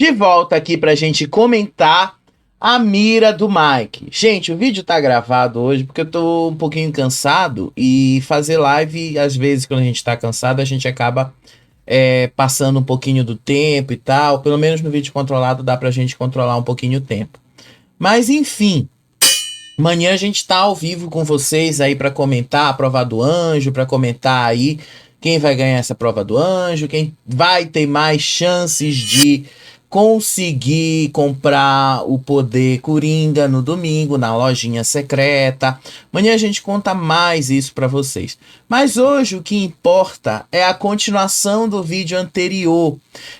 De volta aqui pra gente comentar a mira do Mike. Gente, o vídeo tá gravado hoje porque eu tô um pouquinho cansado e fazer live, às vezes, quando a gente tá cansado, a gente acaba passando um pouquinho do tempo e tal. Pelo menos no vídeo controlado dá pra gente controlar um pouquinho o tempo. Mas, enfim, amanhã a gente tá ao vivo com vocês aí pra comentar a prova do anjo, pra comentar aí quem vai ganhar essa prova do anjo, quem vai ter mais chances de conseguir comprar o poder Coringa no domingo, na lojinha secreta. Amanhã a gente conta mais isso para vocês. Mas hoje o que importa é a continuação do vídeo anterior,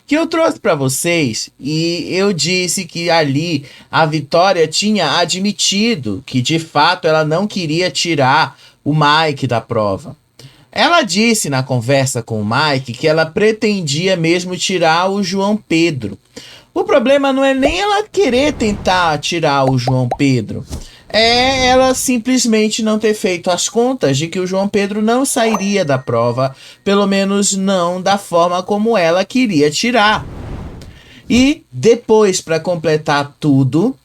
que eu trouxe para vocês, e eu disse que ali a Vitória tinha admitido que de fato ela não queria tirar o Mike da prova. Ela disse na conversa com o Mike que ela pretendia mesmo tirar o João Pedro. O problema não é nem ela querer tentar tirar o João Pedro. É ela simplesmente não ter feito as contas de que o João Pedro não sairia da prova, pelo menos não da forma como ela queria tirar. E depois, para completar tudo,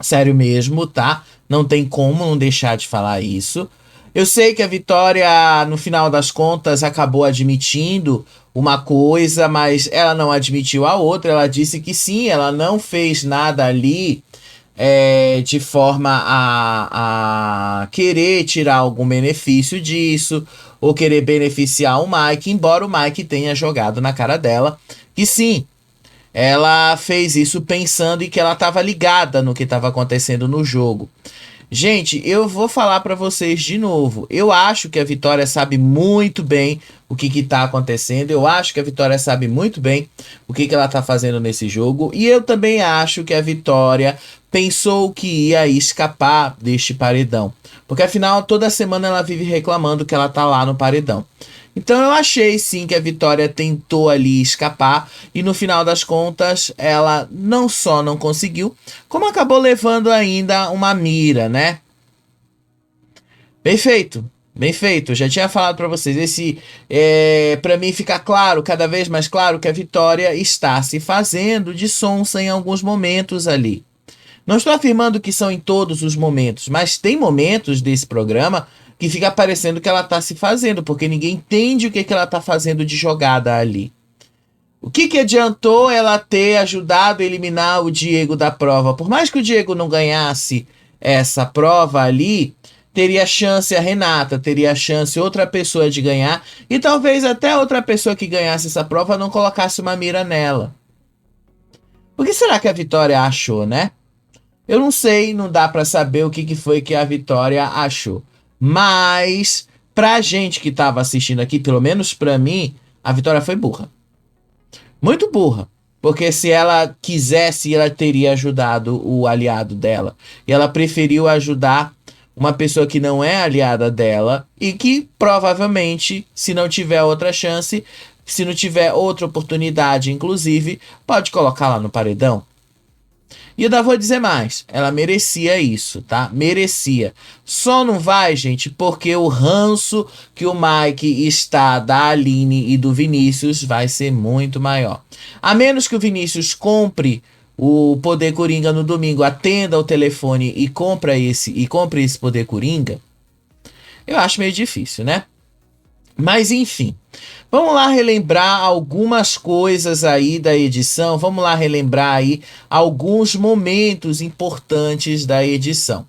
sério mesmo, tá? Não tem como não deixar de falar isso. Eu sei que a Vitória, no final das contas, acabou admitindo uma coisa, mas ela não admitiu a outra. Ela disse que sim, ela não fez nada ali de forma a querer tirar algum benefício disso, ou querer beneficiar o Mike, embora o Mike tenha jogado na cara dela que sim, ela fez isso pensando em que ela estava ligada no que estava acontecendo no jogo. Gente, eu vou falar para vocês de novo. Eu acho que a Vitória sabe muito bem o que tá acontecendo. Eu acho que a Vitória sabe muito bem o que ela tá fazendo nesse jogo. E eu também acho que a Vitória pensou que ia escapar deste paredão. Porque afinal, toda semana ela vive reclamando que ela tá lá no paredão. Então eu achei sim que a Vitória tentou ali escapar e no final das contas ela não só não conseguiu, como acabou levando ainda uma mira, né? Bem feito, bem feito. Eu já tinha falado para vocês, para mim ficar claro, cada vez mais claro que a Vitória está se fazendo de sonsa em alguns momentos ali. Não estou afirmando que são em todos os momentos, mas tem momentos desse programa que fica parecendo que ela está se fazendo, porque ninguém entende o que ela está fazendo de jogada ali. O que adiantou ela ter ajudado a eliminar o Diego da prova? Por mais que o Diego não ganhasse essa prova ali, teria chance a Renata, teria chance outra pessoa de ganhar, e talvez até outra pessoa que ganhasse essa prova não colocasse uma mira nela. O que será que a Vitória achou, né? Eu não sei, não dá pra saber o que foi que a Vitória achou. Mas, pra gente que tava assistindo aqui, pelo menos pra mim, a Vitória foi burra. Muito burra. Porque se ela quisesse, ela teria ajudado o aliado dela. E ela preferiu ajudar uma pessoa que não é aliada dela e que provavelmente, se não tiver outra chance, se não tiver outra oportunidade, inclusive, pode colocar lá no paredão. E eu ainda vou dizer mais, ela merecia isso, tá? Merecia. Só não vai, gente, porque o ranço que o Mike está da Aline e do Vinícius vai ser muito maior. A menos que o Vinícius compre o poder Coringa no domingo, atenda ao telefone e compre esse poder Coringa, eu acho meio difícil, né? Mas enfim, vamos lá relembrar algumas coisas aí da edição, vamos lá relembrar aí alguns momentos importantes da edição.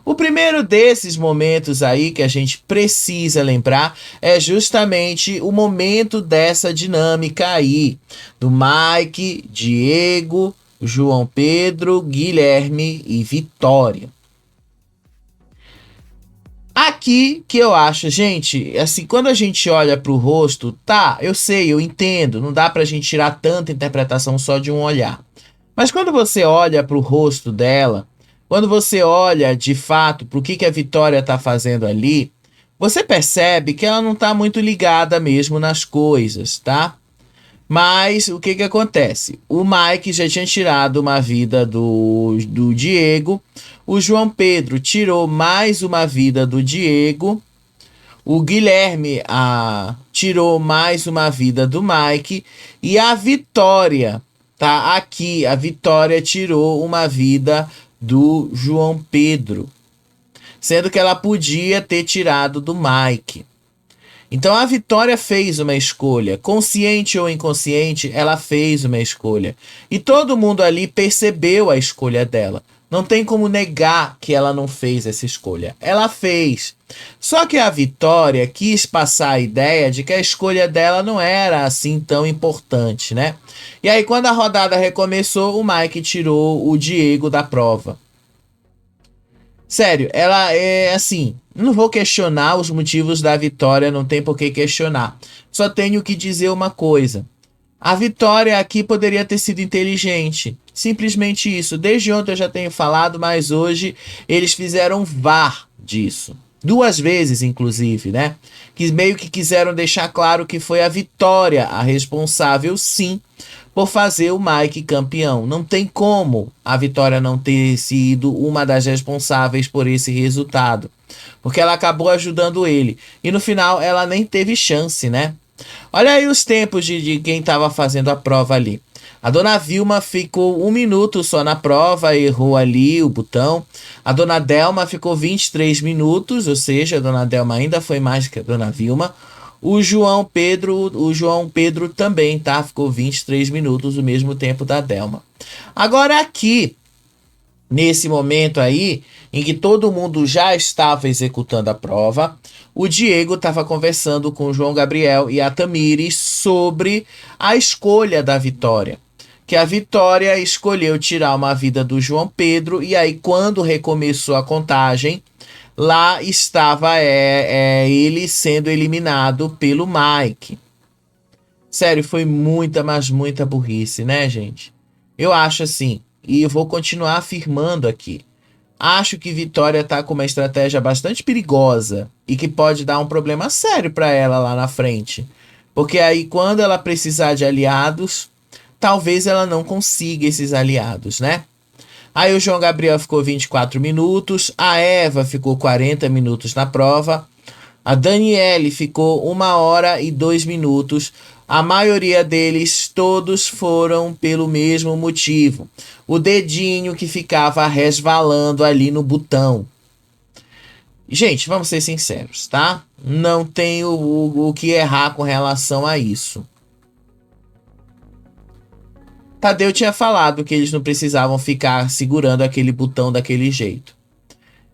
O primeiro desses momentos aí que a gente precisa lembrar é justamente o momento dessa dinâmica aí, do Mike, Diego, João Pedro, Guilherme e Vitória. Aqui que eu acho, gente, assim, quando a gente olha pro rosto, tá, eu sei, eu entendo, não dá pra gente tirar tanta interpretação só de um olhar. Mas quando você olha pro rosto dela, quando você olha de fato pro que a Vitória tá fazendo ali, você percebe que ela não tá muito ligada mesmo nas coisas, tá? Mas o que acontece? O Mike já tinha tirado uma vida do Diego. O João Pedro tirou mais uma vida do Diego. O Guilherme tirou mais uma vida do Mike. E a Vitória tá? Aqui a Vitória tirou uma vida do João Pedro, sendo que ela podia ter tirado do Mike. Então a Vitória fez uma escolha, consciente ou inconsciente, ela fez uma escolha. E todo mundo ali percebeu a escolha dela. Não tem como negar que ela não fez essa escolha. Ela fez. Só que a Vitória quis passar a ideia de que a escolha dela não era assim tão importante, né? E aí quando a rodada recomeçou, o Mike tirou o Diego da prova. Sério, ela é assim. Não vou questionar os motivos da vitória, não tem por que questionar. Só tenho que dizer uma coisa. A vitória aqui poderia ter sido inteligente. Simplesmente isso. Desde ontem eu já tenho falado, mas hoje eles fizeram VAR disso. 2 vezes, inclusive, né? Que meio que quiseram deixar claro que foi a Vitória a responsável, sim, por fazer o Mike campeão. Não tem como a Vitória não ter sido uma das responsáveis por esse resultado. Porque ela acabou ajudando ele. E no final ela nem teve chance, né? Olha aí os tempos de quem estava fazendo a prova ali. A dona Vilma ficou 1 minuto só na prova, errou ali o botão. A dona Delma ficou 23 minutos, ou seja, a dona Delma ainda foi mais que a dona Vilma. O João Pedro também, tá? Ficou 23 minutos, o mesmo tempo da Delma. Agora aqui, nesse momento aí, em que todo mundo já estava executando a prova, o Diego estava conversando com o João Gabriel e a Tamires sobre a escolha da Vitória. Que a Vitória escolheu tirar uma vida do João Pedro, e aí quando recomeçou a contagem, lá estava ele sendo eliminado pelo Mike. Sério, foi muita, mas muita burrice, né, gente? Eu acho assim, e eu vou continuar afirmando aqui. Acho que Vitória tá com uma estratégia bastante perigosa e que pode dar um problema sério para ela lá na frente. Porque aí, quando ela precisar de aliados, talvez ela não consiga esses aliados, né? Aí o João Gabriel ficou 24 minutos, a Eva ficou 40 minutos na prova, a Daniele ficou 1 hora e 2 minutos. A maioria deles, todos foram pelo mesmo motivo. O dedinho que ficava resvalando ali no botão. Gente, vamos ser sinceros, tá? Não tem o que errar com relação a isso. Tadeu tinha falado que eles não precisavam ficar segurando aquele botão daquele jeito.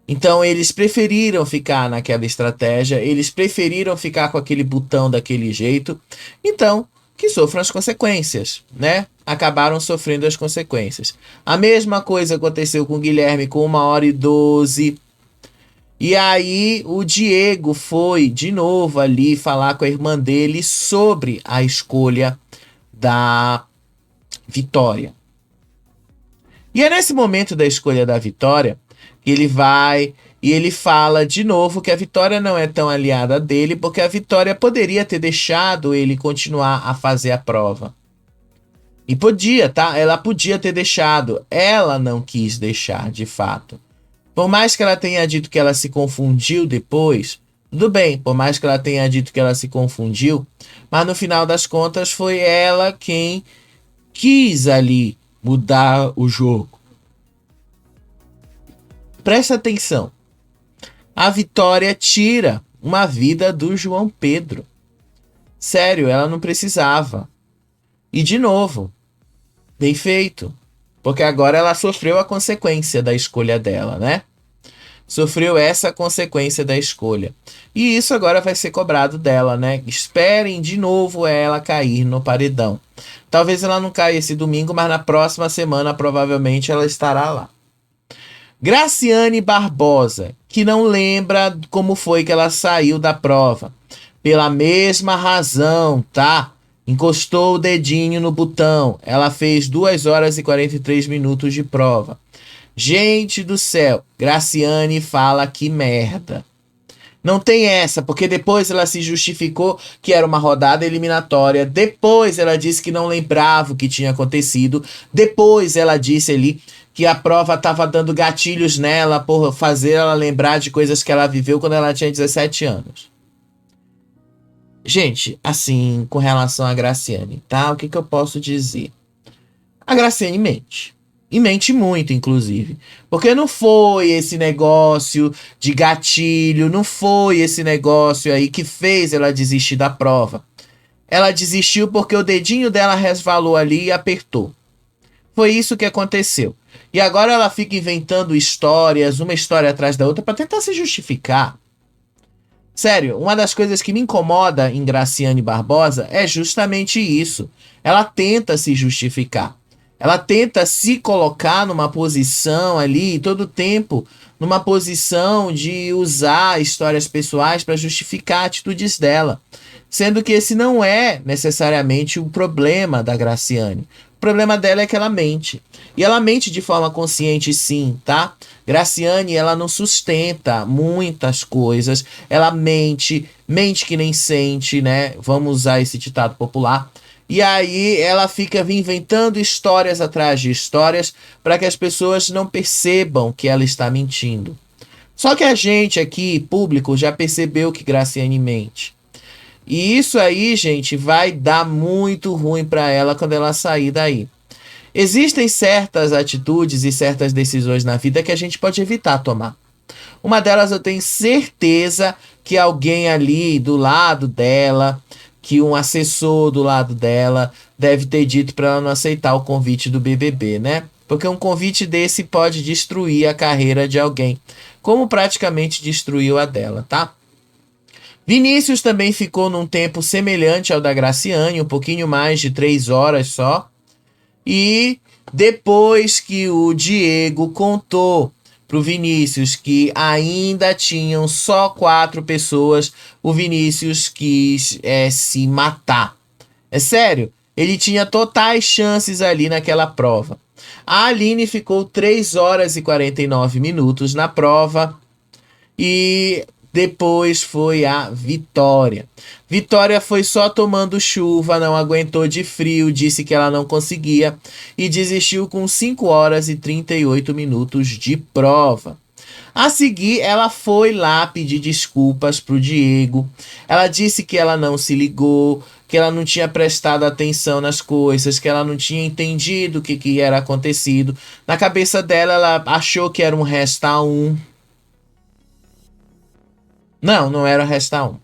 Então eles preferiram ficar naquela estratégia, eles preferiram ficar com aquele botão daquele jeito, então que sofram as consequências, né? Acabaram sofrendo as consequências. A mesma coisa aconteceu com o Guilherme com 1 hora e 12. E aí o Diego foi de novo ali falar com a irmã dele sobre a escolha da Vitória. E é nesse momento da escolha da Vitória que ele vai e ele fala de novo que a Vitória não é tão aliada dele, porque a Vitória poderia ter deixado ele continuar a fazer a prova. E podia, tá? Ela podia ter deixado. Ela não quis deixar, de fato. Por mais que ela tenha dito que ela se confundiu depois, tudo bem, por mais que ela tenha dito que ela se confundiu, mas no final das contas foi ela quem quis ali mudar o jogo. Presta atenção. A Vitória tira uma vida do João Pedro. Sério, ela não precisava. E de novo, bem feito. Porque agora ela sofreu a consequência da escolha dela, né? Sofreu essa consequência da escolha. E isso agora vai ser cobrado dela, né? Esperem de novo ela cair no paredão. Talvez ela não caia esse domingo, mas na próxima semana provavelmente ela estará lá. Graciane Barbosa, que não lembra como foi que ela saiu da prova. Pela mesma razão, tá? Encostou o dedinho no botão. Ela fez 2 horas e 43 minutos de prova. Gente do céu, Graciane fala que merda. Não tem essa, porque depois ela se justificou que era uma rodada eliminatória. Depois ela disse que não lembrava o que tinha acontecido. Depois ela disse ali que a prova estava dando gatilhos nela por fazer ela lembrar de coisas que ela viveu quando ela tinha 17 anos. Gente, assim, com relação a Graciane, tá? O que eu posso dizer? A Graciane mente. E mente muito, inclusive. Porque não foi esse negócio de gatilho, não foi esse negócio aí que fez ela desistir da prova. Ela desistiu porque o dedinho dela resvalou ali e apertou. Foi isso que aconteceu. E agora ela fica inventando histórias, uma história atrás da outra, para tentar se justificar. Sério, uma das coisas que me incomoda em Graciane Barbosa é justamente isso. Ela tenta se justificar. Ela tenta se colocar numa posição ali, todo tempo, numa posição de usar histórias pessoais para justificar atitudes dela. Sendo que esse não é necessariamente o problema da Graciane. O problema dela é que ela mente. E ela mente de forma consciente, sim, tá? Graciane, ela não sustenta muitas coisas. Ela mente, mente que nem sente, né? Vamos usar esse ditado popular. E aí ela fica inventando histórias atrás de histórias para que as pessoas não percebam que ela está mentindo. Só que a gente aqui, público, já percebeu que Graciane mente. E isso aí, gente, vai dar muito ruim para ela quando ela sair daí. Existem certas atitudes e certas decisões na vida que a gente pode evitar tomar. Uma delas eu tenho certeza que alguém ali do lado dela, que um assessor do lado dela deve ter dito para ela não aceitar o convite do BBB, né? Porque um convite desse pode destruir a carreira de alguém, como praticamente destruiu a dela, tá? Vinícius também ficou num tempo semelhante ao da Graciane, um pouquinho mais de 3 horas só. E depois que o Diego contou pro Vinícius que ainda tinham só 4 pessoas, o Vinícius quis se matar. É sério, ele tinha totais chances ali naquela prova. A Aline ficou 3 horas e 49 minutos na prova e depois foi a Vitória. Vitória foi só tomando chuva, não aguentou de frio, disse que ela não conseguia e desistiu com 5 horas e 38 minutos de prova. A seguir, ela foi lá pedir desculpas pro Diego. Ela disse que ela não se ligou, que ela não tinha prestado atenção nas coisas, que ela não tinha entendido o que era acontecido. Na cabeça dela, ela achou que era um resta 1. Não era resta 1.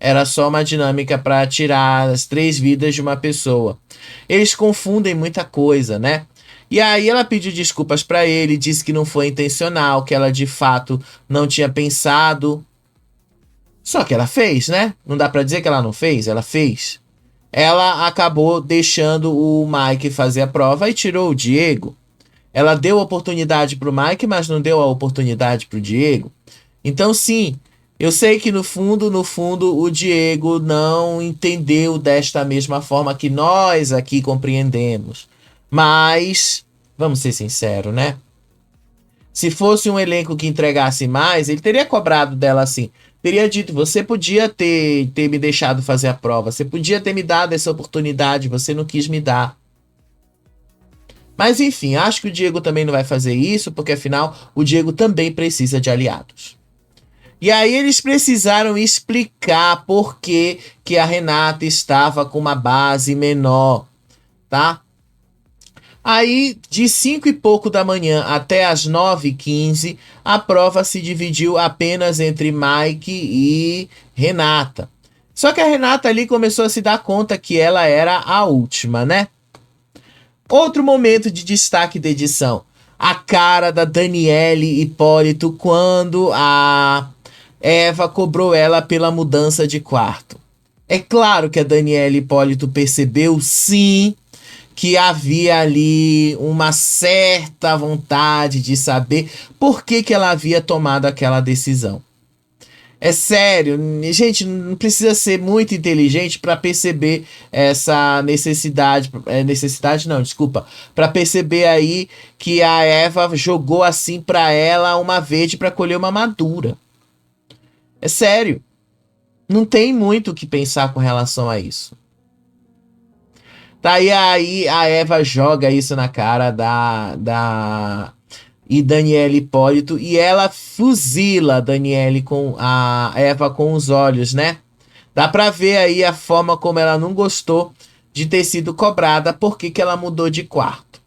Era só uma dinâmica para tirar as 3 vidas de uma pessoa. Eles confundem muita coisa, né? E aí ela pediu desculpas para ele, disse que não foi intencional, que ela de fato não tinha pensado. Só que ela fez, né? Não dá para dizer que ela não fez, ela fez. Ela acabou deixando o Mike fazer a prova e tirou o Diego. Ela deu oportunidade pro Mike, mas não deu a oportunidade pro Diego. Então sim, eu sei que no fundo, o Diego não entendeu desta mesma forma que nós aqui compreendemos. Mas, vamos ser sinceros, né? Se fosse um elenco que entregasse mais, ele teria cobrado dela assim. Teria dito, você podia ter me deixado fazer a prova. Você podia ter me dado essa oportunidade, você não quis me dar. Mas enfim, acho que o Diego também não vai fazer isso, porque afinal, o Diego também precisa de aliados. E aí eles precisaram explicar por que a Renata estava com uma base menor, tá? Aí, de 5 e pouco da manhã até as 9h15, a prova se dividiu apenas entre Mike e Renata. Só que a Renata ali começou a se dar conta que ela era a última, né? Outro momento de destaque da edição. A cara da Daniele Hipólito quando a Eva cobrou ela pela mudança de quarto. É claro que a Daniele Hipólito percebeu, sim, que havia ali uma certa vontade de saber por que ela havia tomado aquela decisão. É sério, gente, não precisa ser muito inteligente para perceber essa necessidade, para perceber aí que a Eva jogou assim para ela uma verde para colher uma madura. É sério, não tem muito o que pensar com relação a isso. Tá, e aí a Eva joga isso na cara e Daniele Hipólito, e ela fuzila a Eva com os olhos, né? Dá pra ver aí a forma como ela não gostou de ter sido cobrada porque que ela mudou de quarto.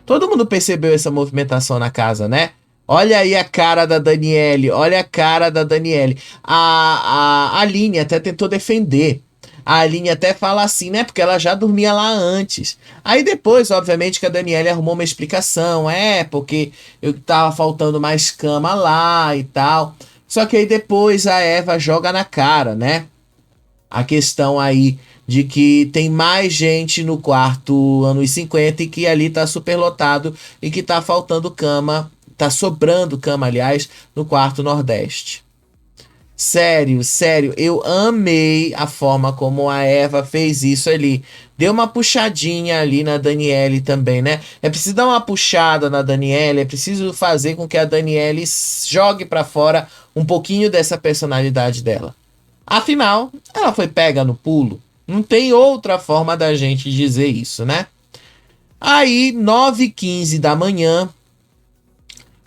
Todo mundo percebeu essa movimentação na casa, né? Olha aí a cara da Daniele, olha a cara da Daniele. A Aline até tentou defender. A Aline até fala assim, né? Porque ela já dormia lá antes. Aí depois, obviamente, que a Daniele arrumou uma explicação. Porque eu tava faltando mais cama lá e tal. Só que aí depois a Eva joga na cara, né? A questão aí de que tem mais gente no quarto anos 50 e que ali tá superlotado e que tá faltando cama, tá sobrando cama, aliás, no quarto Nordeste. Sério, sério, eu amei a forma como a Eva fez isso ali. Deu uma puxadinha ali na Daniele também, né? É preciso dar uma puxada na Daniele, é preciso fazer com que a Daniele jogue pra fora um pouquinho dessa personalidade dela. Afinal, ela foi pega no pulo. Não tem outra forma da gente dizer isso, né? Aí, 9h15 da manhã,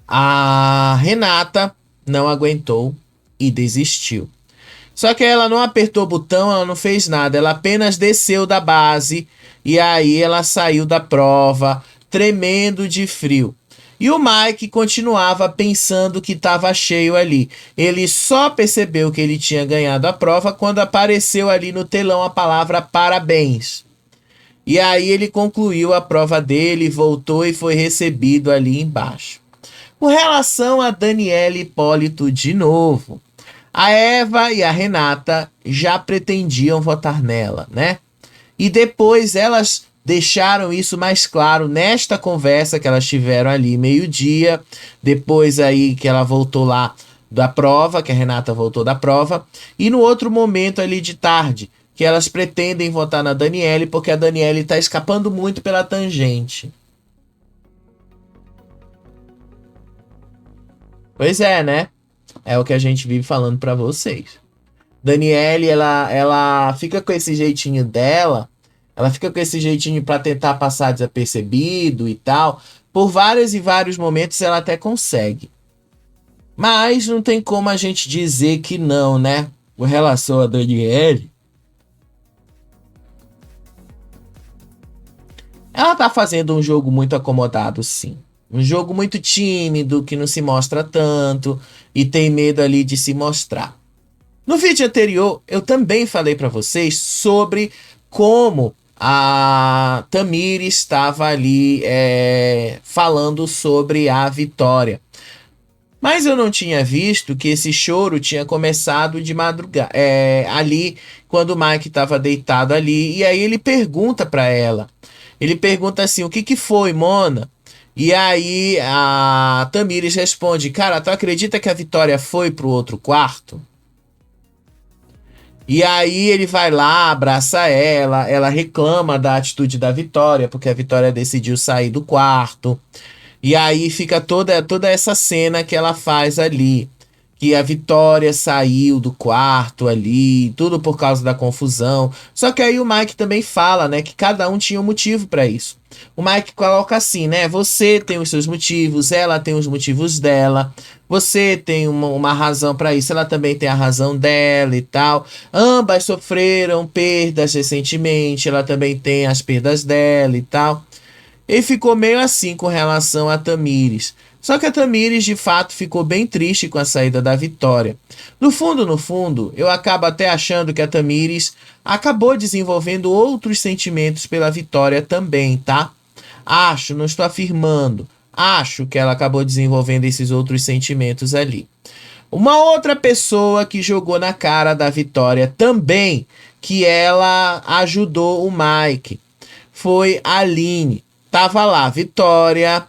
a Renata não aguentou e desistiu. Só que ela não apertou o botão, ela não fez nada. Ela apenas desceu da base e aí ela saiu da prova, tremendo de frio. E o Mike continuava pensando que estava cheio ali. Ele só percebeu que ele tinha ganhado a prova quando apareceu ali no telão a palavra parabéns. E aí ele concluiu a prova dele, voltou e foi recebido ali embaixo. Com relação a Daniele Hipólito de novo, a Eva e a Renata já pretendiam votar nela, né? E depois elas deixaram isso mais claro nesta conversa que elas tiveram ali meio-dia, depois aí que ela voltou lá da prova, que a Renata voltou da prova, e no outro momento ali de tarde, que elas pretendem votar na Daniele, porque a Daniele tá escapando muito pela tangente. Pois é, né? É o que a gente vive falando pra vocês. Daniele, ela fica com esse jeitinho dela, ela fica com esse jeitinho pra tentar passar desapercebido e tal. Por vários e vários momentos ela até consegue. Mas não tem como a gente dizer que não, né? Com relação a Daniele, ela tá fazendo um jogo muito acomodado, sim. Um jogo muito tímido, que não se mostra tanto e tem medo ali de se mostrar. No vídeo anterior, eu também falei para vocês sobre como a Tamires estava ali falando sobre a Vitória. Mas eu não tinha visto que esse choro tinha começado de madrugada, ali quando o Mike estava deitado ali. E aí ele pergunta para ela. Ele pergunta assim, o que que foi, Mona? E aí a Tamires responde, cara, tu acredita que a Vitória foi pro outro quarto? E aí ele vai lá, abraça ela reclama da atitude da Vitória, porque a Vitória decidiu sair do quarto. E aí fica toda essa cena que ela faz ali. Que a Vitória saiu do quarto ali, tudo por causa da confusão. Só que aí o Mike também fala, né, que cada um tinha um motivo para isso. O Mike coloca assim, né, você tem os seus motivos, ela tem os motivos dela, você tem uma razão para isso, ela também tem a razão dela e tal. Ambas sofreram perdas recentemente, ela também tem as perdas dela e tal. Ele ficou meio assim com relação a Tamires. Só que a Tamires, de fato, ficou bem triste com a saída da Vitória. No fundo, eu acabo até achando que a Tamires acabou desenvolvendo outros sentimentos pela Vitória também, tá? Acho, não estou afirmando. Acho que ela acabou desenvolvendo esses outros sentimentos ali. Uma outra pessoa que jogou na cara da Vitória também, que ela ajudou o Mike, foi a Aline. Tava lá, Vitória,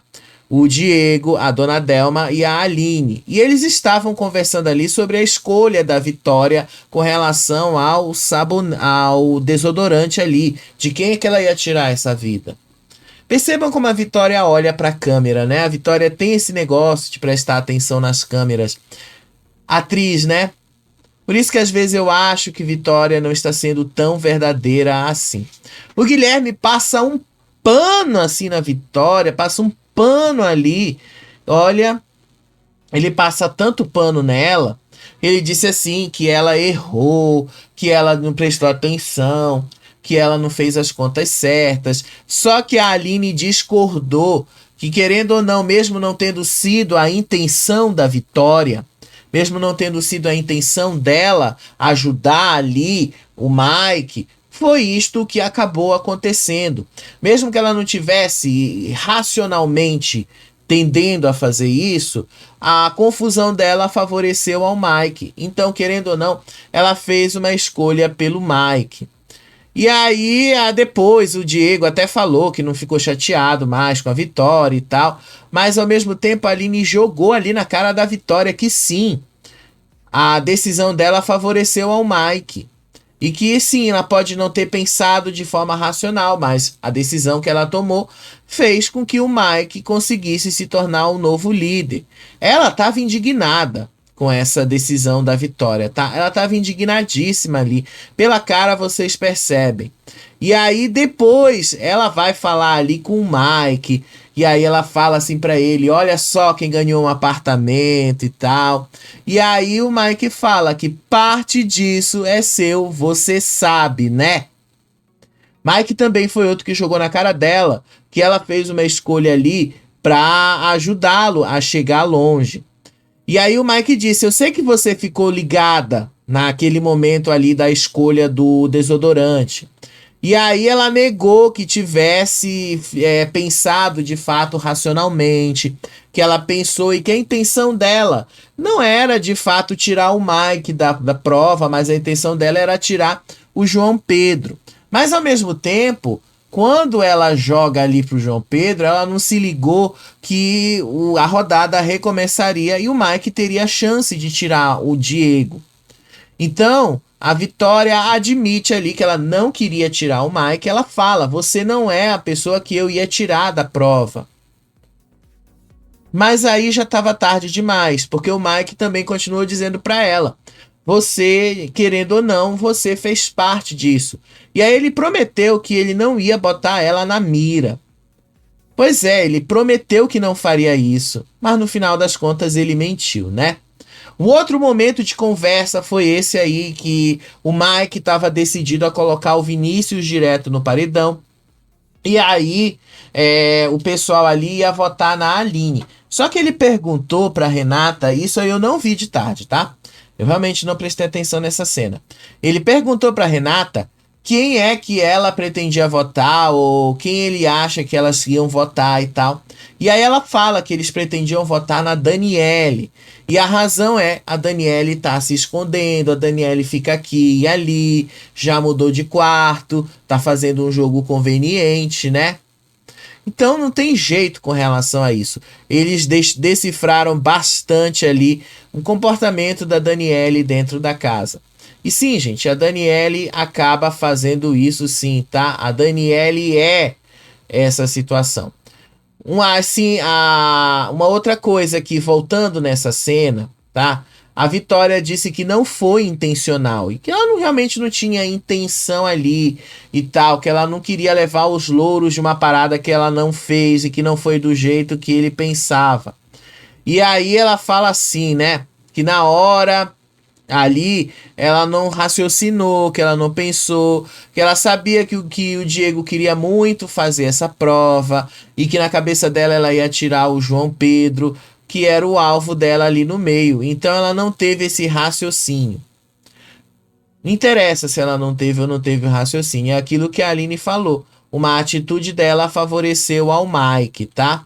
o Diego, a Dona Delma e a Aline. E eles estavam conversando ali sobre a escolha da Vitória com relação ao desodorante ali. De quem é que ela ia tirar essa vida? Percebam como a Vitória olha para a câmera, né? A Vitória tem esse negócio de prestar atenção nas câmeras. Atriz, né? Por isso que às vezes eu acho que Vitória não está sendo tão verdadeira assim. O Guilherme passa um pano assim na Vitória, passa um pano ali. Olha, ele passa tanto pano nela. Ele disse assim que ela errou, que ela não prestou atenção. que ela não fez as contas certas. Só que a Aline discordou que, querendo ou não, mesmo não tendo sido a intenção da Vitória, mesmo não tendo sido a intenção dela ajudar ali o Mike, foi isto que acabou acontecendo. Mesmo que ela não tivesse racionalmente tendendo a fazer isso, a confusão dela favoreceu ao Mike. Então, querendo ou não, ela fez uma escolha pelo Mike. E aí, depois o Diego até falou que não ficou chateado mais com a Vitória e tal, mas ao mesmo tempo a Aline jogou ali na cara da Vitória que sim, a decisão dela favoreceu ao Mike. E que sim, ela pode não ter pensado de forma racional, mas a decisão que ela tomou fez com que o Mike conseguisse se tornar o novo líder. Ela estava indignada com essa decisão da Vitória, tá? Ela estava indignadíssima ali. Pela cara vocês percebem. E aí depois ela vai falar ali com o Mike. E aí ela fala assim pra ele, olha só quem ganhou um apartamento e tal. E aí o Mike fala que parte disso é seu, você sabe, né? Mike também foi outro que jogou na cara dela, que ela fez uma escolha ali pra ajudá-lo a chegar longe. E aí o Mike disse, eu sei que você ficou ligada naquele momento ali da escolha do desodorante. E aí ela negou que tivesse pensado de fato racionalmente, que ela pensou e que a intenção dela não era de fato tirar o Mike da prova, mas a intenção dela era tirar o João Pedro. Mas ao mesmo tempo, quando ela joga ali pro João Pedro, ela não se ligou que a rodada recomeçaria e o Mike teria a chance de tirar o Diego. Então, a Vitória admite ali que ela não queria tirar o Mike. Ela fala, você não é a pessoa que eu ia tirar da prova. Mas aí já estava tarde demais, porque o Mike também continuou dizendo para ela, você, querendo ou não, você fez parte disso. E aí ele prometeu que ele não ia botar ela na mira. Pois é, ele prometeu que não faria isso, mas no final das contas ele mentiu, né? Um outro momento de conversa foi esse aí, que o Mike estava decidido a colocar o Vinícius direto no paredão. E aí o pessoal ali ia votar na Aline. Só que ele perguntou pra Renata, isso aí eu não vi de tarde, tá? Eu realmente não prestei atenção nessa cena. Ele perguntou pra Renata quem é que ela pretendia votar ou quem ele acha que elas iam votar e tal. E aí ela fala que eles pretendiam votar na Daniele. E a razão é, a Daniele tá se escondendo, a Daniele fica aqui e ali, já mudou de quarto, tá fazendo um jogo conveniente, né? Então não tem jeito com relação a isso. Eles decifraram bastante ali o comportamento da Daniele dentro da casa. E sim, gente, a Daniele acaba fazendo isso sim, tá? A Daniele é essa situação. Uma outra coisa aqui, voltando nessa cena, tá? A Vitória disse que não foi intencional e que ela realmente não tinha intenção ali e tal, que ela não queria levar os louros de uma parada que ela não fez e que não foi do jeito que ele pensava. E aí ela fala assim, né? Que na hora ali ela não raciocinou, que ela não pensou, que ela sabia que o Diego queria muito fazer essa prova e que na cabeça dela ela ia tirar o João Pedro, que era o alvo dela ali no meio. Então ela não teve esse raciocínio. Não interessa se ela não teve ou não teve o raciocínio, é aquilo que a Aline falou. Uma atitude dela favoreceu ao Mike, tá?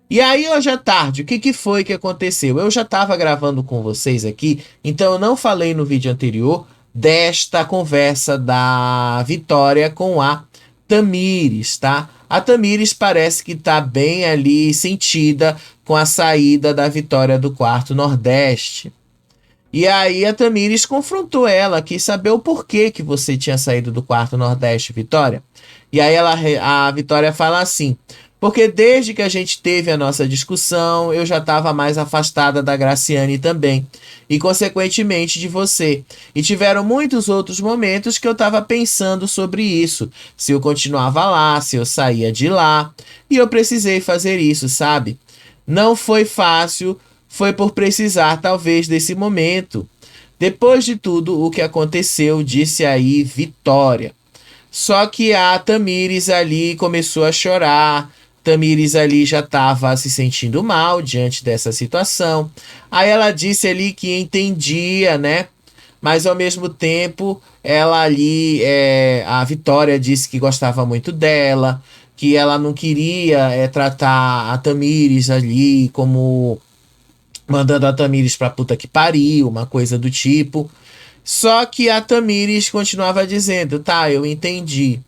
E aí hoje à tarde, o que foi que aconteceu? Eu já estava gravando com vocês aqui, então eu não falei no vídeo anterior desta conversa da Vitória com a Tamires, tá? A Tamires parece que tá bem ali sentida com a saída da Vitória do quarto Nordeste. E aí a Tamires confrontou ela, quis saber o porquê que você tinha saído do quarto Nordeste, Vitória. E aí a Vitória fala assim, porque desde que a gente teve a nossa discussão, eu já estava mais afastada da Graciane também, e consequentemente de você. E tiveram muitos outros momentos que eu estava pensando sobre isso, se eu continuava lá, se eu saía de lá, e eu precisei fazer isso, sabe? Não foi fácil, foi por precisar talvez desse momento. Depois de tudo o que aconteceu, disse aí Vitória. Só que a Tamires ali começou a chorar. Tamires ali já estava se sentindo mal diante dessa situação. Aí ela disse ali que entendia, né? Mas ao mesmo tempo, ela ali, a Vitória disse que gostava muito dela, que ela não queria tratar a Tamires ali como mandando a Tamires pra puta que pariu, uma coisa do tipo. Só que a Tamires continuava dizendo, tá, eu entendi.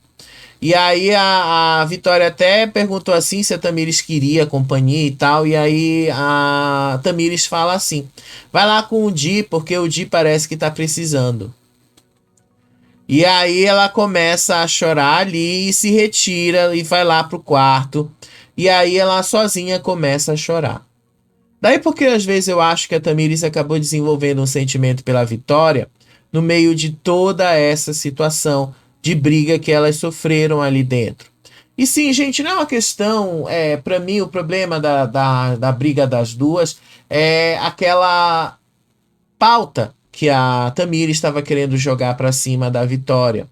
E aí a Vitória até perguntou assim se a Tamires queria companhia e tal. E aí a Tamires fala assim: vai lá com o Di, porque o Di parece que tá precisando. E aí ela começa a chorar ali e se retira e vai lá pro quarto. E aí ela sozinha começa a chorar. Daí porque às vezes eu acho que a Tamires acabou desenvolvendo um sentimento pela Vitória no meio de toda essa situação de briga que elas sofreram ali dentro. E sim, gente, não é uma questão. Para mim, o problema da briga das duas é aquela pauta que a Tamires estava querendo jogar para cima da Vitória.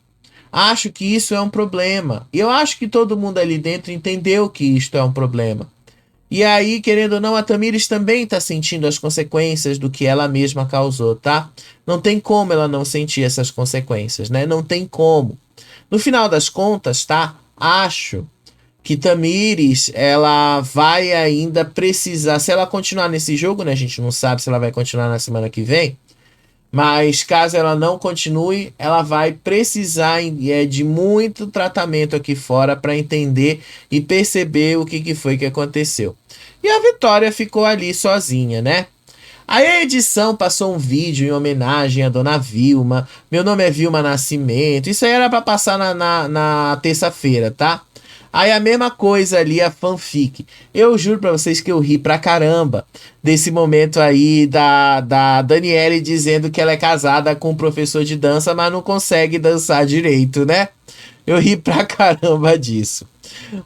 Acho que isso é um problema. E eu acho que todo mundo ali dentro entendeu que isto é um problema. E aí, querendo ou não, a Tamires também está sentindo as consequências do que ela mesma causou, tá? Não tem como ela não sentir essas consequências, né? Não tem como. No final das contas, tá? Acho que Tamires, ela vai ainda precisar, se ela continuar nesse jogo, né? A gente não sabe se ela vai continuar na semana que vem, mas caso ela não continue, ela vai precisar de muito tratamento aqui fora para entender e perceber o que foi que aconteceu. E a Vitória ficou ali sozinha, né? Aí a edição passou um vídeo em homenagem à Dona Vilma. Meu nome é Vilma Nascimento. Isso aí era para passar na terça-feira, tá? Aí a mesma coisa ali, a fanfic. Eu juro pra vocês que eu ri pra caramba desse momento aí da Daniele dizendo que ela é casada com um professor de dança, mas não consegue dançar direito, né? Eu ri pra caramba disso.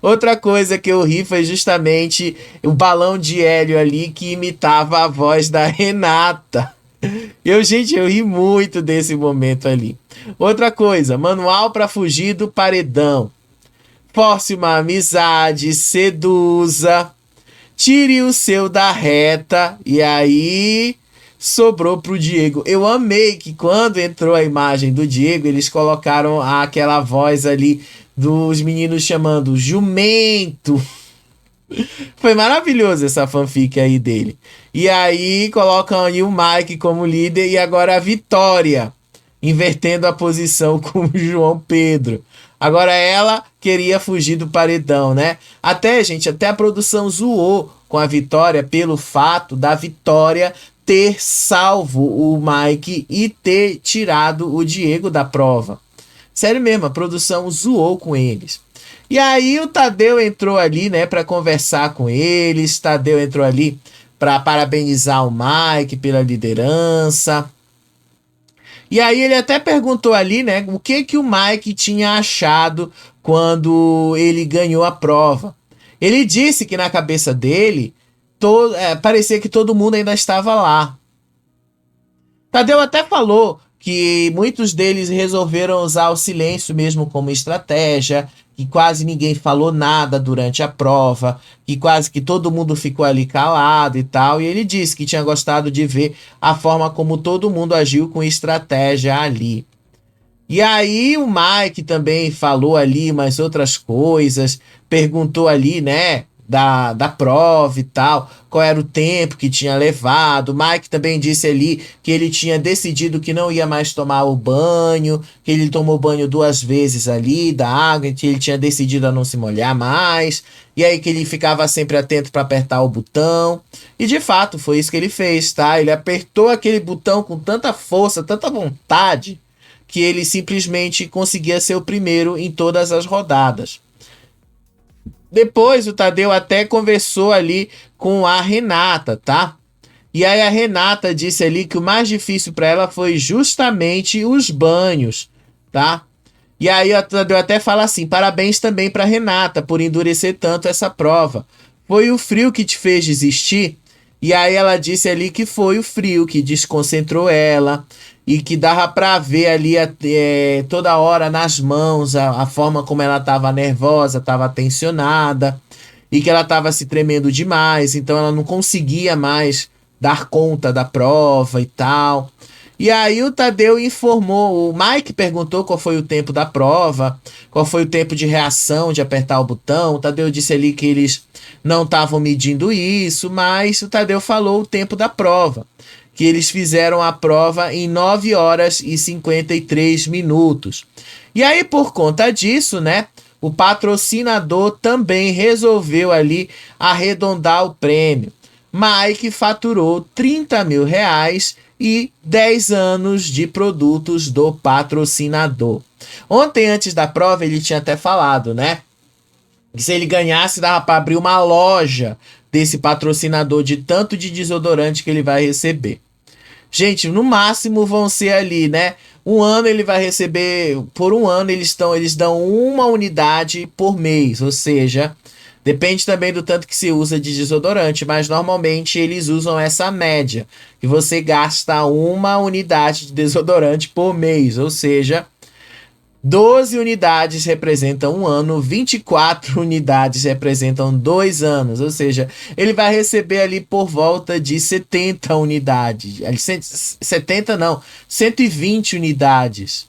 Outra coisa que eu ri foi justamente o balão de hélio ali que imitava a voz da Renata. Gente, eu ri muito desse momento ali. Outra coisa, manual para fugir do paredão. Force uma amizade, seduza, tire o seu da reta e aí sobrou pro Diego. Eu amei que quando entrou a imagem do Diego, eles colocaram aquela voz ali dos meninos chamando jumento. Foi maravilhoso essa fanfic aí dele. E aí colocam aí o Mike como líder e agora a Vitória, invertendo a posição com o João Pedro. Agora ela queria fugir do paredão, né? Até, gente, até a produção zoou com a Vitória pelo fato da Vitória ter salvo o Mike e ter tirado o Diego da prova. Sério mesmo, a produção zoou com eles. E aí o Tadeu entrou ali, né, para conversar com eles. Tadeu entrou ali para parabenizar o Mike pela liderança. E aí ele até perguntou ali, né, o que o Mike tinha achado quando ele ganhou a prova. Ele disse que na cabeça dele, parecia que todo mundo ainda estava lá. Tadeu até falou que muitos deles resolveram usar o silêncio mesmo como estratégia, que quase ninguém falou nada durante a prova, que quase que todo mundo ficou ali calado e tal. E ele disse que tinha gostado de ver a forma como todo mundo agiu com estratégia ali. E aí o Mike também falou ali umas outras coisas, perguntou ali, né, da prova e tal, qual era o tempo que tinha levado. O Mike também disse ali que ele tinha decidido que não ia mais tomar o banho, que ele tomou banho 2 vezes ali da água, que ele tinha decidido a não se molhar mais, e aí que ele ficava sempre atento para apertar o botão. E de fato foi isso que ele fez, tá? Ele apertou aquele botão com tanta força, tanta vontade, que ele simplesmente conseguia ser o primeiro em todas as rodadas. Depois o Tadeu até conversou ali com a Renata, tá? E aí a Renata disse ali que o mais difícil para ela foi justamente os banhos, tá? E aí o Tadeu até fala assim: parabéns também para Renata por endurecer tanto essa prova. Foi o frio que te fez desistir? E aí ela disse ali que foi o frio que desconcentrou ela. e que dava pra ver ali toda hora nas mãos a forma como ela tava nervosa, tava tensionada e que ela tava se tremendo demais, então ela não conseguia mais dar conta da prova e tal. E aí o Tadeu informou, o Mike perguntou qual foi o tempo da prova, qual foi o tempo de reação, de apertar o botão. O Tadeu disse ali que eles não estavam medindo isso, mas o Tadeu falou o tempo da prova, que eles fizeram a prova em 9 horas e 53 minutos. E aí, por conta disso, né, o patrocinador também resolveu ali arredondar o prêmio. Mike faturou R$ 30.000 e 10 anos de produtos do patrocinador. Ontem, antes da prova, ele tinha até falado, né? Que se ele ganhasse, dava para abrir uma loja desse patrocinador de tanto de desodorante que ele vai receber. Gente, no máximo vão ser ali, né? Um ano ele vai receber, por um ano eles dão uma unidade por mês, ou seja, depende também do tanto que se usa de desodorante, mas normalmente eles usam essa média, que você gasta uma unidade de desodorante por mês, ou seja, 12 unidades representam um ano, 24 unidades representam 2 anos, ou seja, ele vai receber ali por volta de 70 unidades, 70 não, 120 unidades.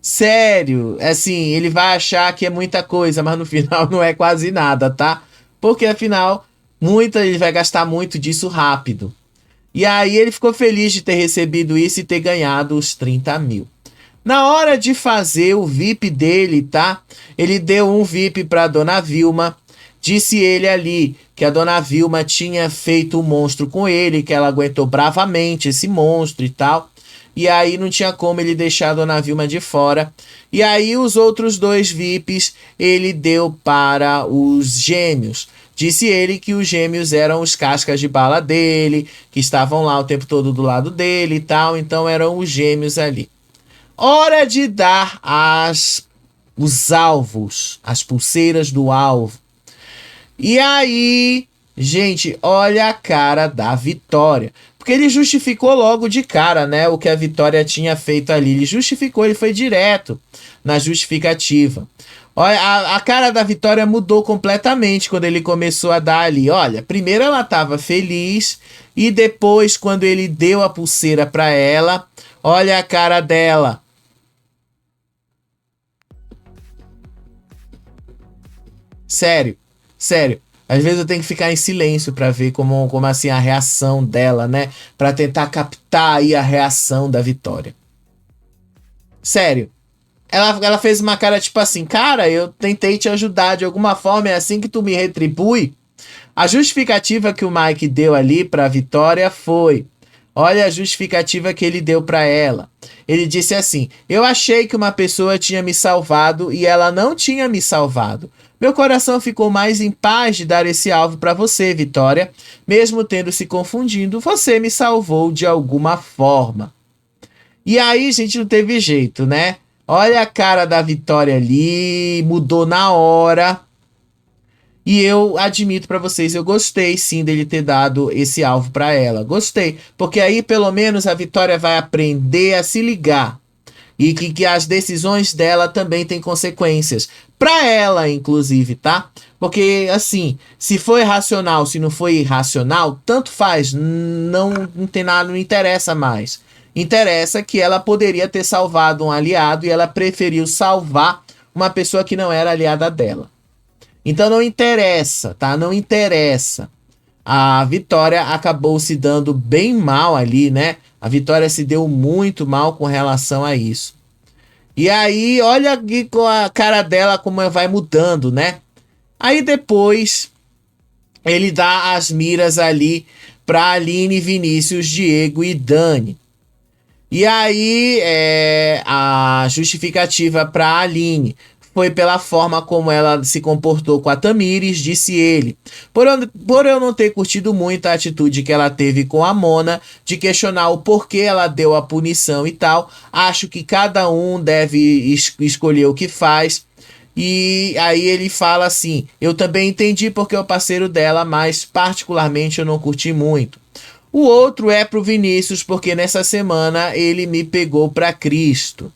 Sério, assim, ele vai achar que é muita coisa, mas no final não é quase nada, tá? Porque afinal, ele vai gastar muito disso rápido. E aí ele ficou feliz de ter recebido isso e ter ganhado os 30 mil. Na hora de fazer o VIP dele, tá? Ele deu um VIP para Dona Vilma. Disse ele ali que a Dona Vilma tinha feito um monstro com ele, que ela aguentou bravamente esse monstro e tal. E aí não tinha como ele deixar a Dona Vilma de fora. E aí os outros 2 VIPs ele deu para os gêmeos. Disse ele que os gêmeos eram os cascas de bala dele, que estavam lá o tempo todo do lado dele e tal. Então eram os gêmeos ali. Hora de dar os alvos, as pulseiras do alvo. E aí, gente, olha a cara da Vitória. Porque ele justificou logo de cara, né, o que a Vitória tinha feito ali. Ele justificou, ele foi direto na justificativa. Olha, a cara da Vitória mudou completamente quando ele começou a dar ali. Olha, primeiro ela estava feliz e depois, quando ele deu a pulseira para ela, olha a cara dela. Sério, sério. Às vezes eu tenho que ficar em silêncio pra ver como assim a reação dela, né? Pra tentar captar aí a reação da Vitória. Sério. Ela fez uma cara tipo assim, cara, eu tentei te ajudar de alguma forma, é assim que tu me retribui? A justificativa que o Mike deu ali pra Vitória foi: olha a justificativa que ele deu pra ela. Ele disse assim: eu achei que uma pessoa tinha me salvado e ela não tinha me salvado. Meu coração ficou mais em paz de dar esse alvo pra você, Vitória. Mesmo tendo se confundindo, você me salvou de alguma forma. E aí, gente, não teve jeito, né? Olha a cara da Vitória ali, mudou na hora. E eu admito pra vocês, eu gostei sim dele ter dado esse alvo pra ela. Gostei, porque aí pelo menos a Vitória vai aprender a se ligar. E que as decisões dela também têm consequências. Pra ela, inclusive, tá? Porque, assim, se foi racional, se não foi irracional, tanto faz. Não tem nada, não interessa mais. Interessa que ela poderia ter salvado um aliado e ela preferiu salvar uma pessoa que não era aliada dela. Então não interessa, tá? Não interessa. A Vitória acabou se dando bem mal ali, né? A Vitória se deu muito mal com relação a isso. E aí, olha aqui com a cara dela como vai mudando, né? Aí depois ele dá as miras ali para Aline, Vinícius, Diego e Dani. E aí a justificativa para Aline foi pela forma como ela se comportou com a Tamires, disse ele. Por eu não ter curtido muito a atitude que ela teve com a Mona, de questionar o porquê ela deu a punição e tal, acho que cada um deve escolher o que faz. E aí ele fala assim: eu também entendi porque é o parceiro dela, mas particularmente eu não curti muito. O outro é pro Vinícius, porque nessa semana ele me pegou pra Cristo.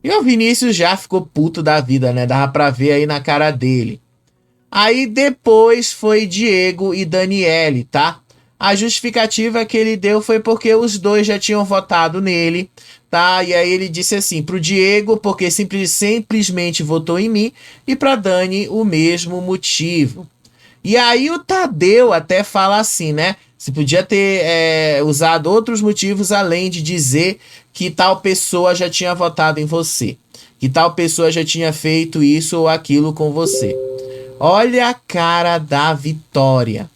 E o Vinícius já ficou puto da vida, né? Dava pra ver aí na cara dele. Aí depois foi Diego e Daniele, tá? A justificativa que ele deu foi porque os dois já tinham votado nele, tá? E aí ele disse assim, pro Diego, porque simplesmente votou em mim, e pra Dani o mesmo motivo. E aí o Tadeu até fala assim, né? Se podia ter usado outros motivos além de dizer que tal pessoa já tinha votado em você, que tal pessoa já tinha feito isso ou aquilo com você. Olha a cara da Vitória.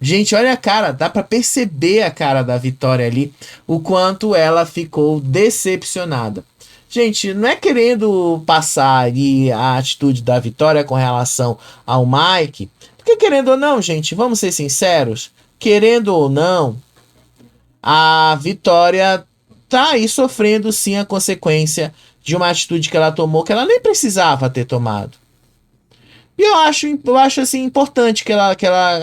Gente, olha a cara, dá pra perceber a cara da Vitória ali, o quanto ela ficou decepcionada. Gente, não é querendo passar ali a atitude da Vitória com relação ao Mike, porque querendo ou não, gente, vamos ser sinceros, querendo ou não, a Vitória tá aí sofrendo sim a consequência de uma atitude que ela tomou que ela nem precisava ter tomado. E eu acho assim importante que ela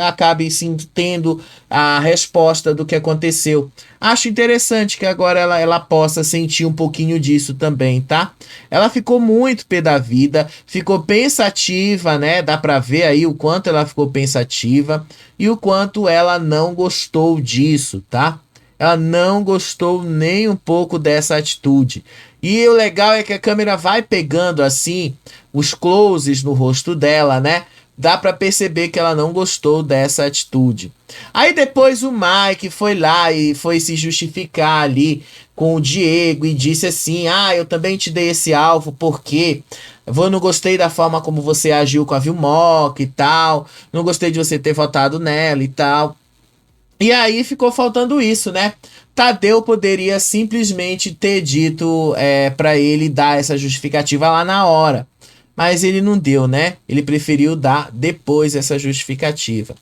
acabe sim tendo a resposta do que aconteceu. Acho interessante que agora ela possa sentir um pouquinho disso também, tá? Ela ficou muito pé da vida, ficou pensativa, né? Dá pra ver aí o quanto ela ficou pensativa e o quanto ela não gostou disso, tá? Ela não gostou nem um pouco dessa atitude. E o legal é que a câmera vai pegando assim os closes no rosto dela, né? Dá pra perceber que ela não gostou dessa atitude. Aí depois o Mike foi lá e foi se justificar ali com o Diego e disse assim: "Ah, eu também te dei esse alvo porque eu não gostei da forma como você agiu com a Vilmoc e tal, não gostei de você ter votado nela e tal". E aí ficou faltando isso, né? Tadeu poderia simplesmente ter dito para ele dar essa justificativa lá na hora. Mas ele não deu, né? Ele preferiu dar depois essa justificativa.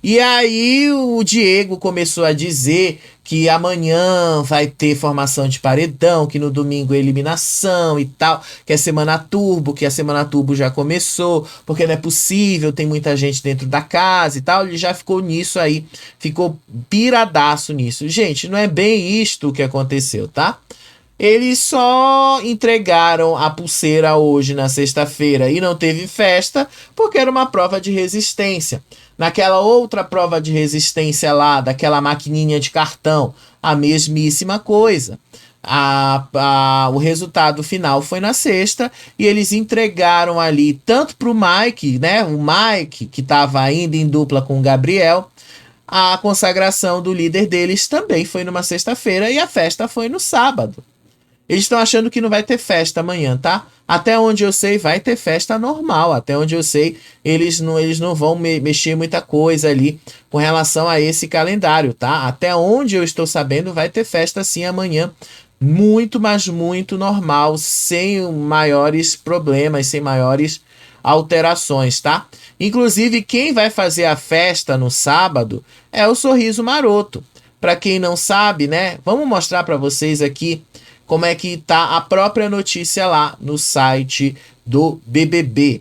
E aí o Diego começou a dizer que amanhã vai ter formação de paredão, que no domingo é eliminação e tal, que é semana turbo, que a semana turbo já começou, porque não é possível, tem muita gente dentro da casa e tal. Ele já ficou nisso aí, ficou piradaço nisso. Gente, não é bem isto que aconteceu, tá? Eles só entregaram a pulseira hoje na sexta-feira e não teve festa porque era uma prova de resistência. Naquela outra prova de resistência lá, daquela maquininha de cartão, a mesmíssima coisa. O resultado final foi na sexta e eles entregaram ali tanto para o Mike, né? O Mike, que estava ainda em dupla com o Gabriel, a consagração do líder deles também foi numa sexta-feira e a festa foi no sábado. Eles estão achando que não vai ter festa amanhã, tá? Até onde eu sei, vai ter festa normal. Até onde eu sei, eles não vão mexer muita coisa ali com relação a esse calendário, tá? Até onde eu estou sabendo, vai ter festa sim amanhã. Muito, mas muito normal, sem maiores problemas, sem maiores alterações, tá? Inclusive, quem vai fazer a festa no sábado é o Sorriso Maroto. Para quem não sabe, né? Vamos mostrar para vocês aqui como é que tá a própria notícia lá no site do BBB.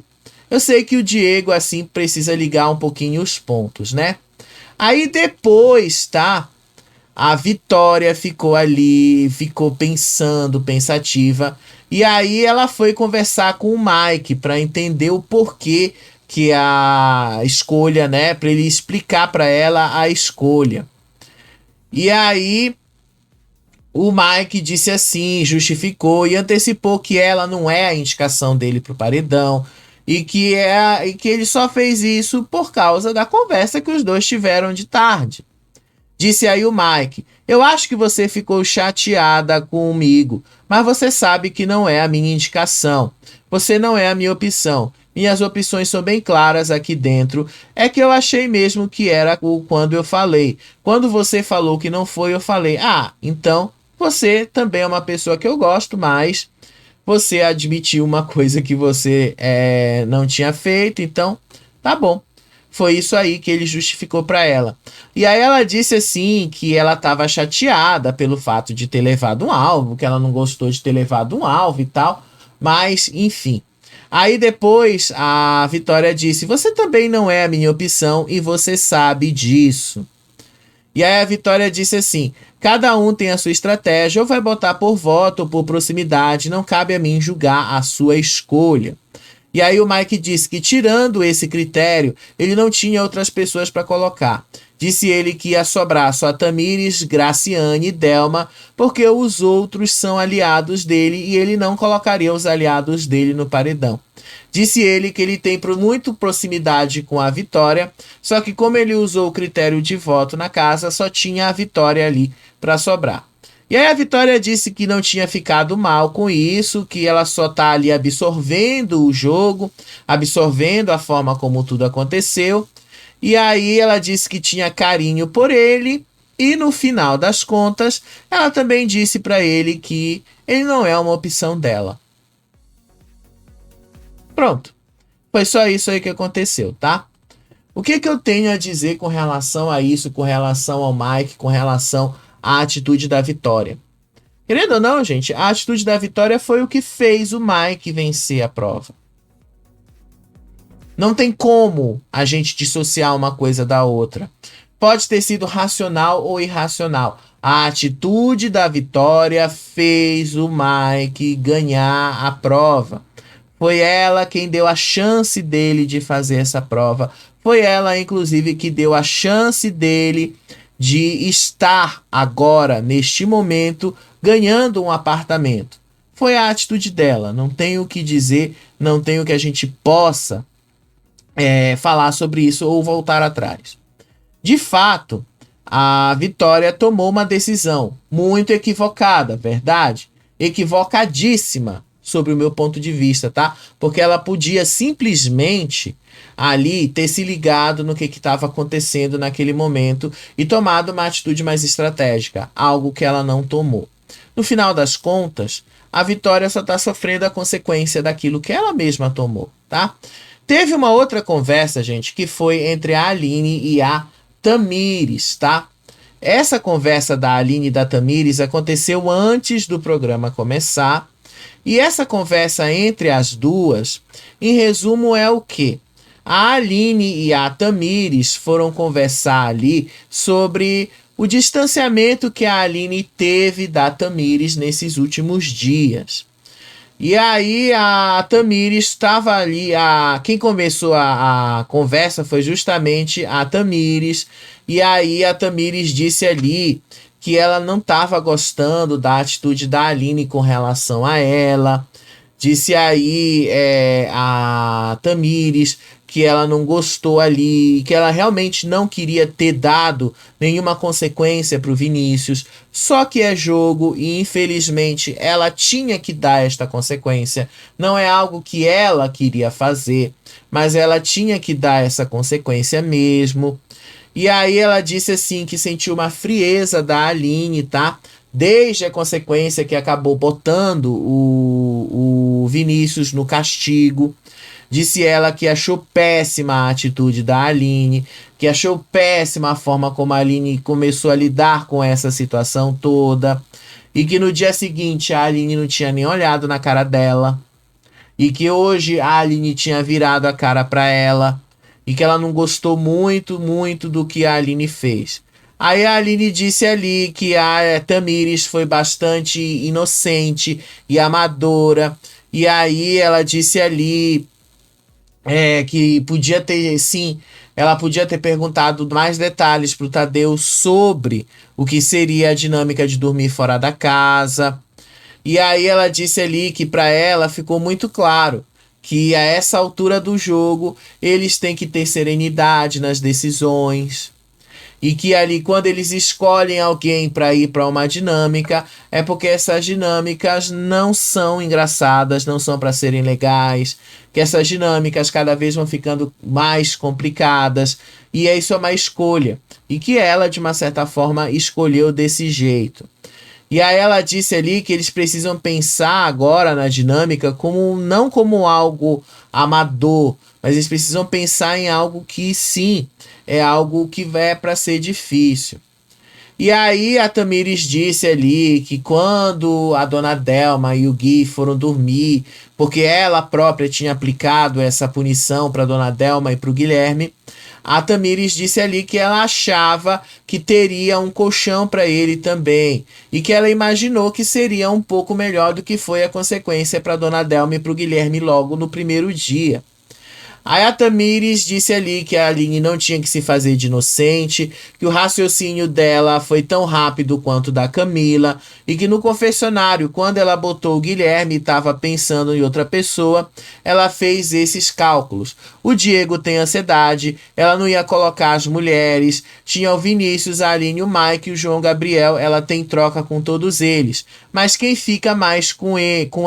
Eu sei que o Diego, assim, precisa ligar um pouquinho os pontos, né? Aí depois, tá? A Vitória ficou ali, ficou pensando, pensativa. E aí ela foi conversar com o Mike para entender o porquê que a escolha, né? Para ele explicar para ela a escolha. E aí o Mike disse assim, justificou e antecipou que ela não é a indicação dele pro paredão e que ele só fez isso por causa da conversa que os dois tiveram de tarde. Disse aí o Mike: "Eu acho que você ficou chateada comigo, mas você sabe que não é a minha indicação. Você não é a minha opção. Minhas opções são bem claras aqui dentro. É que eu achei mesmo que era quando eu falei. Quando você falou que não foi, eu falei: ah, então você também é uma pessoa que eu gosto, mas você admitiu uma coisa que você não tinha feito, então tá bom." Foi isso aí que ele justificou para ela. E aí ela disse assim que ela estava chateada pelo fato de ter levado um alvo, que ela não gostou de ter levado um alvo e tal, mas enfim. Aí depois a Vitória disse: "Você também não é a minha opção e você sabe disso." E aí a Vitória disse assim: cada um tem a sua estratégia, ou vai botar por voto ou por proximidade, não cabe a mim julgar a sua escolha. E aí o Mike disse que, tirando esse critério, ele não tinha outras pessoas para colocar. Disse ele que ia sobrar só Tamires, Graciane e Delma, porque os outros são aliados dele e ele não colocaria os aliados dele no paredão. Disse ele que ele tem muito proximidade com a Vitória, só que como ele usou o critério de voto na casa, só tinha a Vitória ali para sobrar. E aí a Vitória disse que não tinha ficado mal com isso, que ela só tá ali absorvendo o jogo, absorvendo a forma como tudo aconteceu. E aí ela disse que tinha carinho por ele e no final das contas, ela também disse para ele que ele não é uma opção dela. Pronto. Foi só isso aí que aconteceu, tá? O que eu tenho a dizer com relação a isso, com relação ao Mike, com relação à atitude da Vitória? Querendo ou não, gente, a atitude da Vitória foi o que fez o Mike vencer a prova. Não tem como a gente dissociar uma coisa da outra. Pode ter sido racional ou irracional. A atitude da Vitória fez o Mike ganhar a prova. Foi ela quem deu a chance dele de fazer essa prova. Foi ela, inclusive, que deu a chance dele de estar agora, neste momento, ganhando um apartamento. Foi a atitude dela. Não tem o que dizer, não tem o que a gente possa falar sobre isso ou voltar atrás. De fato, a Vitória tomou uma decisão muito equivocada, verdade? Equivocadíssima, sobre o meu ponto de vista, tá? Porque ela podia simplesmente ali ter se ligado no que estava acontecendo naquele momento e tomado uma atitude mais estratégica, algo que ela não tomou. No final das contas, a Vitória só está sofrendo a consequência daquilo que ela mesma tomou, tá? Teve uma outra conversa, gente, que foi entre a Aline e a Tamires, tá? Essa conversa da Aline e da Tamires aconteceu antes do programa começar. E essa conversa entre as duas, em resumo, é o quê? A Aline e a Tamires foram conversar ali sobre o distanciamento que a Aline teve da Tamires nesses últimos dias. E aí a Tamires estava ali, quem começou a conversa foi justamente a Tamires, e aí a Tamires disse ali que ela não estava gostando da atitude da Aline com relação a ela. Disse aí a Tamires que ela não gostou ali, que ela realmente não queria ter dado nenhuma consequência para o Vinícius, só que é jogo e infelizmente ela tinha que dar esta consequência. Não é algo que ela queria fazer, mas ela tinha que dar essa consequência mesmo. E aí ela disse assim que sentiu uma frieza da Aline, tá? Desde a consequência que acabou botando o Vinícius no castigo. Disse ela que achou péssima a atitude da Aline, que achou péssima a forma como a Aline começou a lidar com essa situação toda. E que no dia seguinte a Aline não tinha nem olhado na cara dela. E que hoje a Aline tinha virado a cara para ela. E que ela não gostou muito do que a Aline fez. Aí a Aline disse ali que a Tamires foi bastante inocente e amadora. E aí ela disse ali que podia ter, sim, ela podia ter perguntado mais detalhes pro Tadeu sobre o que seria a dinâmica de dormir fora da casa. E aí ela disse ali que para ela ficou muito claro que a essa altura do jogo eles têm que ter serenidade nas decisões. E que ali, quando eles escolhem alguém para ir para uma dinâmica, é porque essas dinâmicas não são engraçadas, não são para serem legais, que essas dinâmicas cada vez vão ficando mais complicadas, e isso é uma escolha, e que ela, de uma certa forma, escolheu desse jeito. E aí ela disse ali que eles precisam pensar agora na dinâmica não como algo amador, mas eles precisam pensar em algo que sim, é algo que é para ser difícil. E aí a Tamires disse ali que quando a dona Delma e o Gui foram dormir, porque ela própria tinha aplicado essa punição para dona Delma e para o Guilherme, a Tamires disse ali que ela achava que teria um colchão para ele também e que ela imaginou que seria um pouco melhor do que foi a consequência para dona Delma e para o Guilherme logo no primeiro dia. Aí a Tamires disse ali que a Aline não tinha que se fazer de inocente, que o raciocínio dela foi tão rápido quanto o da Camila, e que no confessionário, quando ela botou o Guilherme e estava pensando em outra pessoa, ela fez esses cálculos. O Diego tem ansiedade, ela não ia colocar as mulheres, tinha o Vinícius, a Aline, o Mike e o João Gabriel, ela tem troca com todos eles. Mas quem fica mais com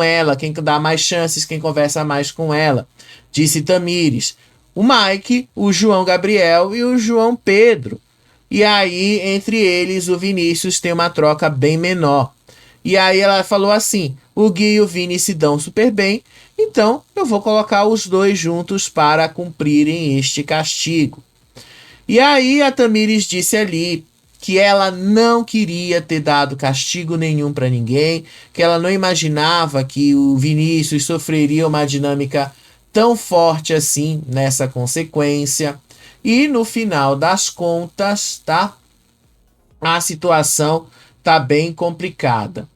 ela, quem dá mais chances, quem conversa mais com ela? Disse Tamires, o Mike, o João Gabriel e o João Pedro. E aí, entre eles, o Vinícius tem uma troca bem menor. E aí ela falou assim, o Gui e o Vini se dão super bem, então eu vou colocar os dois juntos para cumprirem este castigo. E aí a Tamires disse ali que ela não queria ter dado castigo nenhum para ninguém, que ela não imaginava que o Vinícius sofreria uma dinâmica tão forte assim nessa consequência. E no final das contas, tá? A situação tá bem complicada.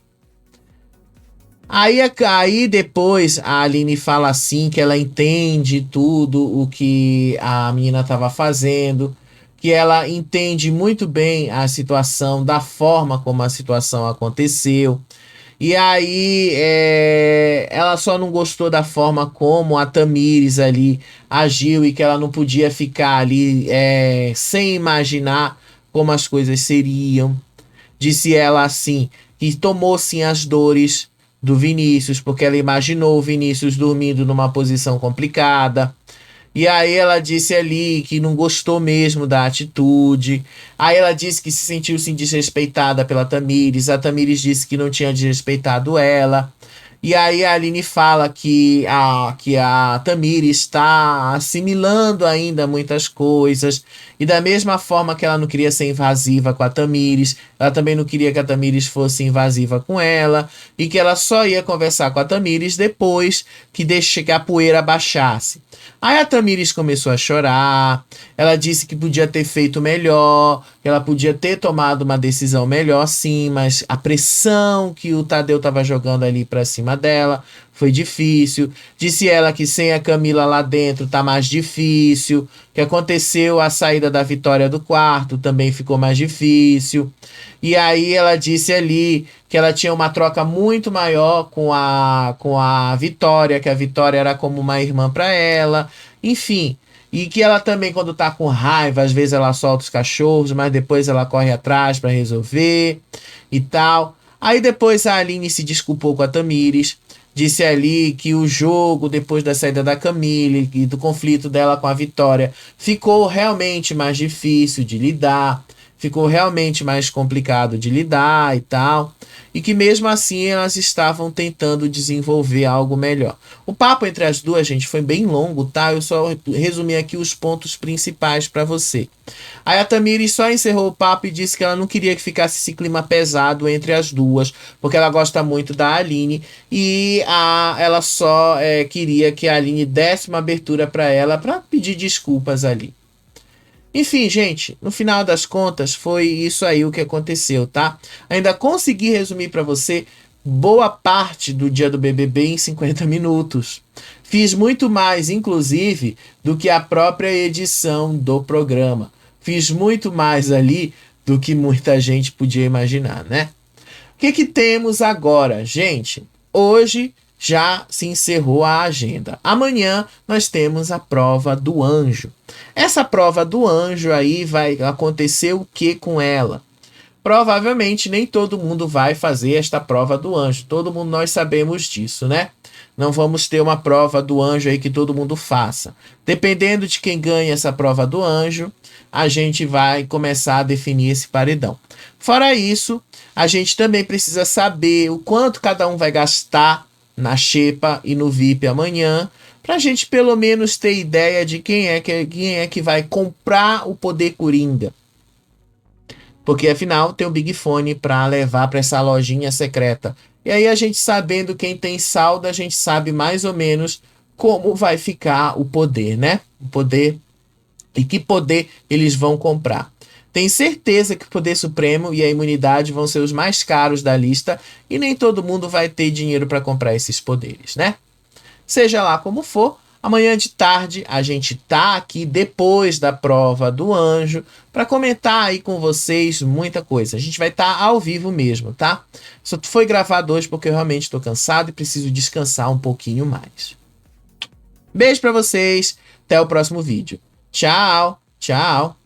Aí depois a Aline fala assim que ela entende tudo o que a menina estava fazendo, que ela entende muito bem a situação, da forma como a situação aconteceu. E aí, ela só não gostou da forma como a Tamires ali agiu e que ela não podia ficar ali sem imaginar como as coisas seriam. Disse ela assim, que tomou sim as dores do Vinícius, porque ela imaginou o Vinícius dormindo numa posição complicada. E aí ela disse ali que não gostou mesmo da atitude. Aí ela disse que se sentiu sim desrespeitada pela Tamires. A Tamires disse que não tinha desrespeitado ela. E aí a Aline fala que a Tamires está assimilando ainda muitas coisas. E da mesma forma que ela não queria ser invasiva com a Tamires, ela também não queria que a Tamires fosse invasiva com ela. E que ela só ia conversar com a Tamires depois que a poeira baixasse. Aí a Tamires começou a chorar, ela disse que podia ter feito melhor, que ela podia ter tomado uma decisão melhor sim, mas a pressão que o Tadeu estava jogando ali para cima dela foi difícil. Disse ela que sem a Camila lá dentro tá mais difícil, que aconteceu a saída da Vitória do quarto, também ficou mais difícil. E aí ela disse ali que ela tinha uma troca muito maior com a Vitória, que a Vitória era como uma irmã para ela, enfim. E que ela também, quando tá com raiva, às vezes ela solta os cachorros, mas depois ela corre atrás para resolver e tal. Aí depois a Aline se desculpou com a Tamires, disse ali que o jogo, depois da saída da Camille e do conflito dela com a Vitória, ficou realmente mais difícil de lidar, ficou realmente mais complicado de lidar e tal, e que mesmo assim elas estavam tentando desenvolver algo melhor. O papo entre as duas, gente, foi bem longo, tá? Eu só resumi aqui os pontos principais para você. Aí a Tamires só encerrou o papo e disse que ela não queria que ficasse esse clima pesado entre as duas, porque ela gosta muito da Aline e ela só queria que a Aline desse uma abertura para ela para pedir desculpas ali. Enfim, gente, no final das contas foi isso aí o que aconteceu, tá? Ainda consegui resumir para você boa parte do dia do BBB em 50 minutos. Fiz muito mais, inclusive, do que a própria edição do programa. Fiz muito mais ali do que muita gente podia imaginar, né? O que temos agora, gente? Hoje já se encerrou a agenda. Amanhã nós temos a prova do anjo. Essa prova do anjo aí vai acontecer o que com ela? Provavelmente nem todo mundo vai fazer esta prova do anjo. Todo mundo nós sabemos disso, né? Não vamos ter uma prova do anjo aí que todo mundo faça. Dependendo de quem ganha essa prova do anjo, a gente vai começar a definir esse paredão. Fora isso, a gente também precisa saber o quanto cada um vai gastar na xepa e no VIP amanhã, para a gente pelo menos ter ideia de quem é que vai comprar o poder Coringa. Porque afinal tem o Big Fone para levar para essa lojinha secreta. E aí a gente sabendo quem tem saldo, a gente sabe mais ou menos como vai ficar o poder, né? O poder e que poder eles vão comprar. Tem certeza que o Poder Supremo e a imunidade vão ser os mais caros da lista e nem todo mundo vai ter dinheiro para comprar esses poderes, né? Seja lá como for, amanhã de tarde a gente tá aqui depois da prova do anjo para comentar aí com vocês muita coisa. A gente vai estar ao vivo mesmo, tá? Só foi gravado hoje porque eu realmente estou cansado e preciso descansar um pouquinho mais. Beijo para vocês, até o próximo vídeo. Tchau, tchau.